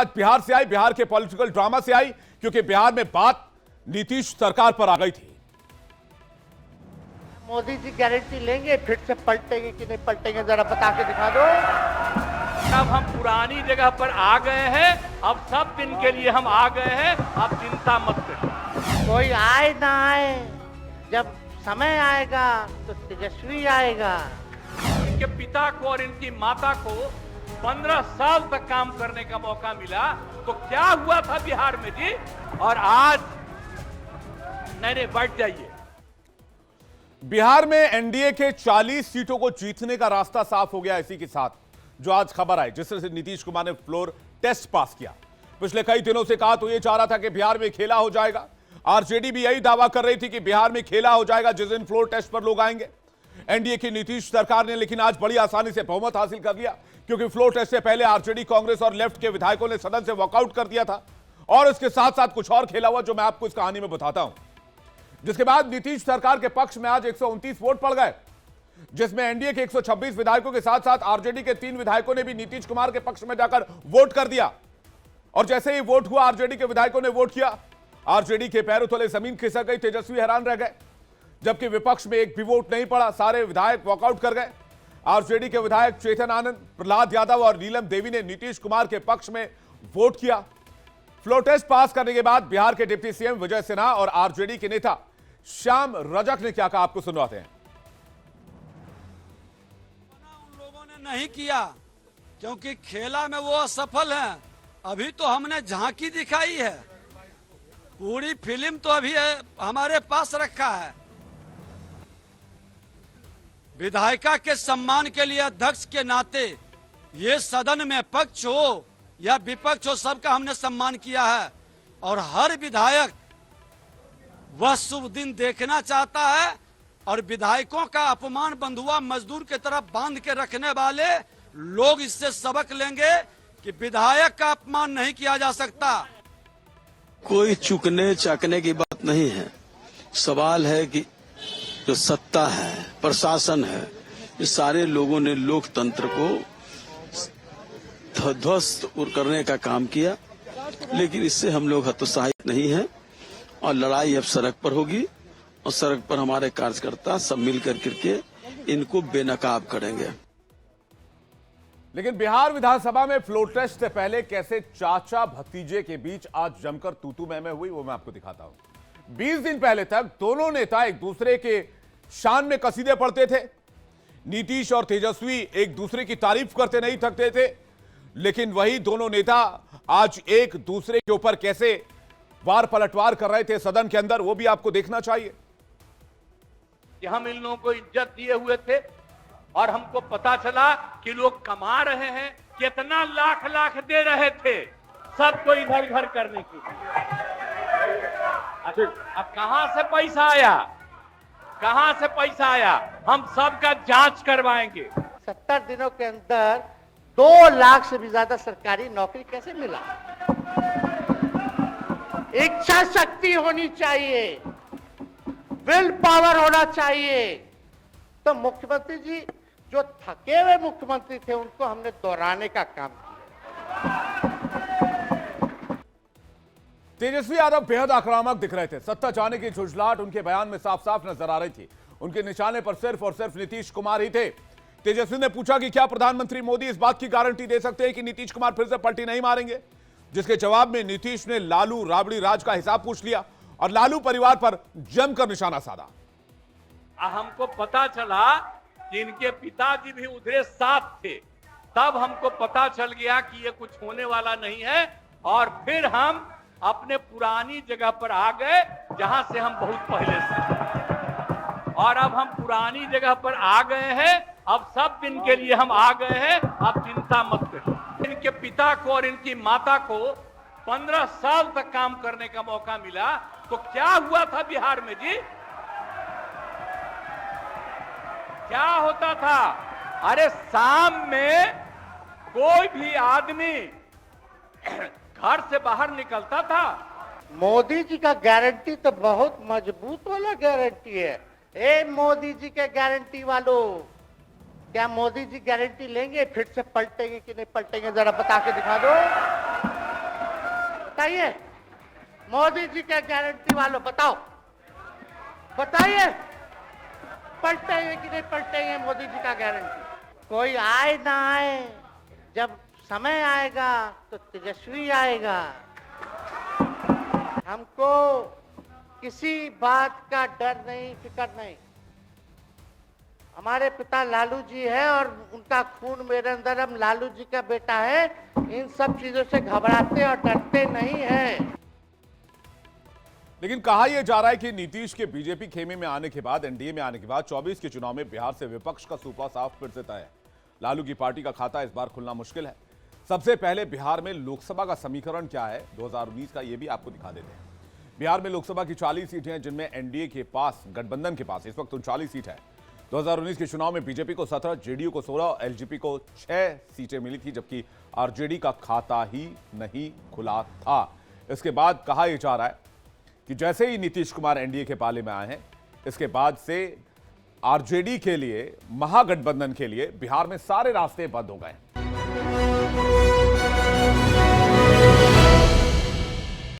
आज बिहार से आई, बिहार के पॉलिटिकल ड्रामा से आई, क्योंकि बिहार में बात नीतीश सरकार पर आ गई थी। मोदी जी गारंटी लेंगे, फिर से पलटेंगे कि नहीं पलटेंगे, जरा बता के दिखा दो। अब हम पुरानी जगह पर आ गए हैं, अब सब दिन के लिए हम आ गए हैं, अब चिंता मत करो। कोई आए ना आए, जब समय आएगा तो तेजस्वी आएगा। इनके पिता को और इनकी माता को 15 साल तक काम करने का मौका मिला, तो क्या हुआ था बिहार में जी? और आज नहीं, बैठ जाइए। बिहार में एनडीए के 40 सीटों को जीतने का रास्ता साफ हो गया। इसी के साथ जो आज खबर आई, जिससे नीतीश कुमार ने फ्लोर टेस्ट पास किया। पिछले कई दिनों से कहा तो यह चाह रहा था कि बिहार में खेला हो जाएगा। आरजेडी भी यही दावा कर रही थी कि बिहार में खेला हो जाएगा जिस दिन फ्लोर टेस्ट पर लोग आएंगे। एनडीए की नीतीश सरकार ने लेकिन आज बड़ी आसानी से बहुमत हासिल कर लिया, क्योंकि फ्लोर टेस्ट से पहले आरजेडी, कांग्रेस और लेफ्ट के विधायकों ने सदन से वॉकआउट कर दिया था। और इसके साथ साथ कुछ और खेला हुआ जो मैं आपको इस कहानी में बताता हूं। जिसके बाद नीतीश सरकार के पक्ष में आज 129 वोट पड़ गए, जिसमें एनडीए के 126 विधायकों के साथ साथ आरजेडी के 3 विधायकों ने भी नीतीश कुमार के पक्ष में जाकर वोट कर दिया। और जैसे ही वोट हुआ, आरजेडी के विधायकों ने वोट किया, आरजेडी के पैरों तले जमीन खिसक गई। तेजस्वी हैरान रह गए, जबकि विपक्ष में एक भी वोट नहीं पड़ा, सारे विधायक वॉकआउट कर गए। आरजेडी के विधायक चेतन आनंद, प्रहलाद यादव और नीलम देवी ने नीतीश कुमार के पक्ष में वोट किया। फ्लोर टेस्ट पास करने के बाद बिहार के डिप्टी सीएम विजय सिन्हा और आरजेडी के नेता श्याम रजक ने क्या कहा, आपको सुनवाते हैं। उन लोगों ने नहीं किया क्योंकि खेला में वो असफल हैं। अभी तो हमने झांकी दिखाई है, पूरी फिल्म तो अभी हमारे पास रखा है। विधायिका के सम्मान के लिए अध्यक्ष के नाते ये सदन में पक्ष हो या विपक्ष हो, सबका हमने सम्मान किया है। और हर विधायक वह शुभ दिन देखना चाहता है, और विधायकों का अपमान बंधुआ मजदूर की तरफ बांध के रखने वाले लोग इससे सबक लेंगे कि विधायक का अपमान नहीं किया जा सकता। कोई चुकने चाकने की बात नहीं है। सवाल है कि जो सत्ता है, प्रशासन है, ये सारे लोगों ने लोकतंत्र को ध्वस्त करने का काम किया, लेकिन इससे हम लोग हतोत्साहित नहीं हैं। और लड़ाई अब सड़क पर होगी, और सड़क पर हमारे कार्यकर्ता सब मिलकर करके इनको बेनकाब करेंगे। लेकिन बिहार विधानसभा में फ्लोर टेस्ट से पहले कैसे चाचा भतीजे के बीच आज जमकर तूतू मैमे हुई, वो मैं आपको दिखाता हूं। 20 दिन पहले तक दोनों नेता एक दूसरे के शान में कसीदे पढ़ते थे। नीतीश और तेजस्वी एक दूसरे की तारीफ करते नहीं थकते थे, लेकिन वही दोनों नेता आज एक दूसरे के ऊपर कैसे वार पलटवार कर रहे थे सदन के अंदर, वो भी आपको देखना चाहिए। कि हम इन लोगों को इज्जत दिए हुए थे, और हमको पता चला कि लोग कमा रहे हैं, कितना लाख लाख दे रहे थे सबको इधर उधर करने की। अच्छा, अब कहां से पैसा आया, कहां से पैसा आया, हम सबका जांच करवाएंगे। 70 दिनों के अंदर 2 लाख से भी ज्यादा सरकारी नौकरी कैसे मिला? इच्छा शक्ति होनी चाहिए, विल पावर होना चाहिए। तो मुख्यमंत्री जी जो थके हुए मुख्यमंत्री थे, उनको हमने दोहराने का काम किया। तेजस्वी यादव बेहद आक्रामक दिख रहे थे। सत्ता चाहने की झुंझलाहट उनके बयान में साफ साफ नजर आ रही थी। उनके निशाने पर सिर्फ और सिर्फ नीतीश कुमार ही थे। तेजस्वी ने पूछा कि क्या प्रधानमंत्री मोदी इस बात की गारंटी दे सकते हैं कि नीतीश कुमार फिर से पलटी नहीं मारेंगे, जिसके जवाब में नीतीश ने लालू राबड़ी राज का हिसाब पूछ लिया और लालू परिवार पर जमकर निशाना साधा। हमको पता चला कि इनके पिताजी भी उधर साथ थे, तब हमको पता चल गया कि ये कुछ होने वाला नहीं है, और फिर हम अपने पुरानी जगह पर आ गए जहां से हम बहुत पहले से। और अब हम पुरानी जगह पर आ गए हैं, अब सब दिन के लिए हम आ गए हैं, अब चिंता मत करो। इनके पिता को और इनकी माता को 15 साल तक काम करने का मौका मिला, तो क्या हुआ था बिहार में जी? क्या होता था? अरे शाम में कोई भी आदमी घर से बाहर निकलता था। मोदी जी का गारंटी तो बहुत मजबूत वाला गारंटी है। ए मोदी जी के गारंटी वालों, क्या मोदी जी गारंटी लेंगे, फिर से पलटेंगे कि नहीं पलटेंगे, जरा बता के दिखा दो। बताइए, मोदी जी के गारंटी वालों बताओ, बताइए पलटेंगे कि नहीं पलटेंगे मोदी जी का गारंटी? कोई आए ना आए, जब समय आएगा तो तेजस्वी आएगा। हमको किसी बात का डर नहीं, फिक्र नहीं। हमारे पिता लालू जी है और उनका खून मेरे अंदर, हम लालू जी का बेटा है। इन सब चीजों से घबराते और डरते नहीं हैं। लेकिन कहा यह जा रहा है कि नीतीश के बीजेपी खेमे में आने के बाद, एनडीए में आने के बाद 24 के चुनाव में बिहार से विपक्ष का सूपा साफ फिर से तय है। लालू की पार्टी का खाता इस बार खुलना मुश्किल है। सबसे पहले बिहार में लोकसभा का समीकरण क्या है 2019 का, यह भी आपको दिखा देते हैं। बिहार में लोकसभा की 40 सीटें हैं, जिनमें एनडीए के पास, गठबंधन के पास इस वक्त 39 सीट है। 2019 के चुनाव में बीजेपी को 17, जेडीयू को 16 और एलजेपी को 6 सीटें मिली थी, जबकि आरजेडी का खाता ही नहीं खुला था। इसके बाद कहा यह जा रहा है कि जैसे ही नीतीश कुमार एनडीए के पाले में आए हैं, इसके बाद से आरजेडी के लिए, महागठबंधन के लिए बिहार में सारे रास्ते बंद हो गए।